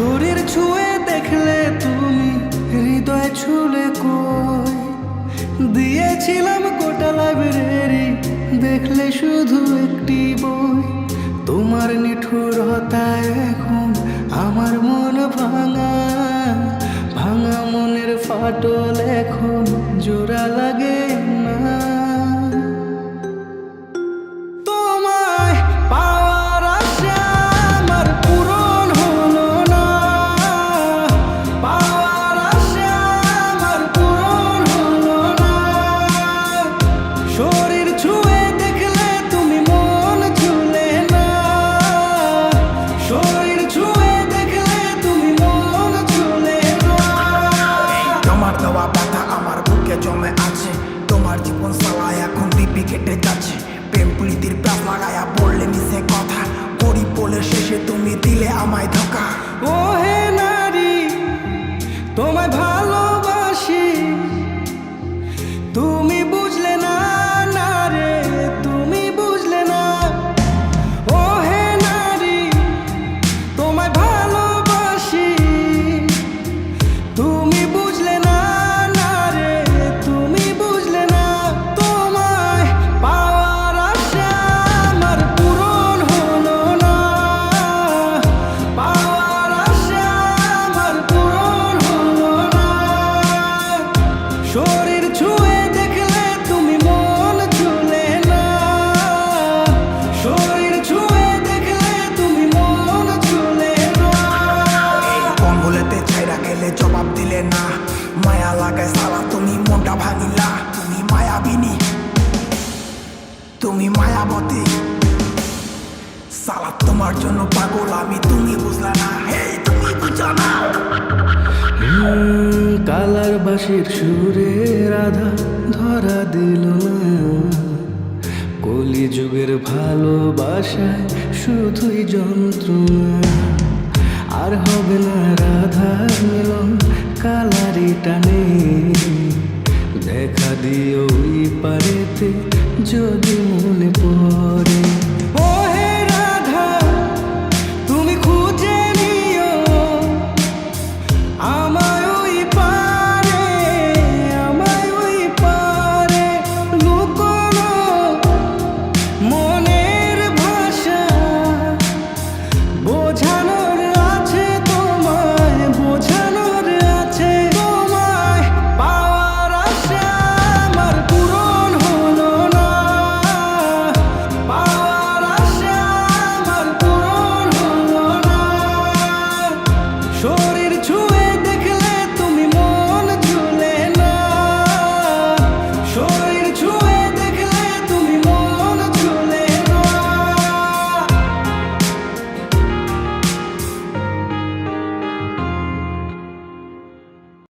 শরীর ছুঁয়ে দেখলে তুমি হৃদয় ছুলে কই দিয়েছিলাম গোটা লাইব্রেরি, দেখলে শুধু একটি বই। তোমার নিঠুরতায় এখন আমার মন ভাঙা ভাঙা, মনের ফাটল এখন জোড়া লাগে না। তোমায় পাওয়ার আশা আমার পূরণ হলো না, পাওয়ার আশা আমার পূরণ হলো না। শরীর ছুঁয়ে দেখলে তুমি মন ঝুলে না, শরীর ছুঁয়ে দেখলে তুমি মন ঝুলে না। তোমার দেওয়া ব্যথা আমার বুকে জমে আছে, তোমার জীবন সালায় এখন দিব্যি কেটে যাচ্ছে। প্রেম প্রীতির প্রাস লাগায়া বললে মিশে কথা, গরিব বলে শেষে তুমি দিলে আমায় ধোকা। ও হে নারী, তোমায় ভালোবাসি, তুমি বুঝলে না, না রে তুমি বুঝলে না। ও হে নারী, তোমায় ভালোবাসি, তুমি বুঝলে না, না রে তুমি বুঝলে না। তোমায় পাওয়ার আশা আমার পূরণ হলো না, পাওয়ার আশা আমার পূরণ হলো না। শরীর ছুঁয়ে দেখলে তুমি মন ঝুলে না, শরীর ছুঁয়ে দেখলে তুমি মন ঝুলে না। কোন বলেতে ছাইরা গেলে জবাব দিলে না, মায়া লাগায় সালা তুমি মনটা ভাঙিলা। তুমি মায়াবিনী, তুমি মায়াবতী, সালা তোমার জন্য পাগল আমি, তুমি বুঝলা না, হে তুমি বুঝলা না। কালার বাঁশির সুরে রাধা ধরা দিল না, কলি যুগের ভালোবাসায় শুধুই যন্ত্রণা। আর হবে না রাধা মিলন কালারি টানে, দেখা দিও ওই পারেতে যদি মনে পড়ে।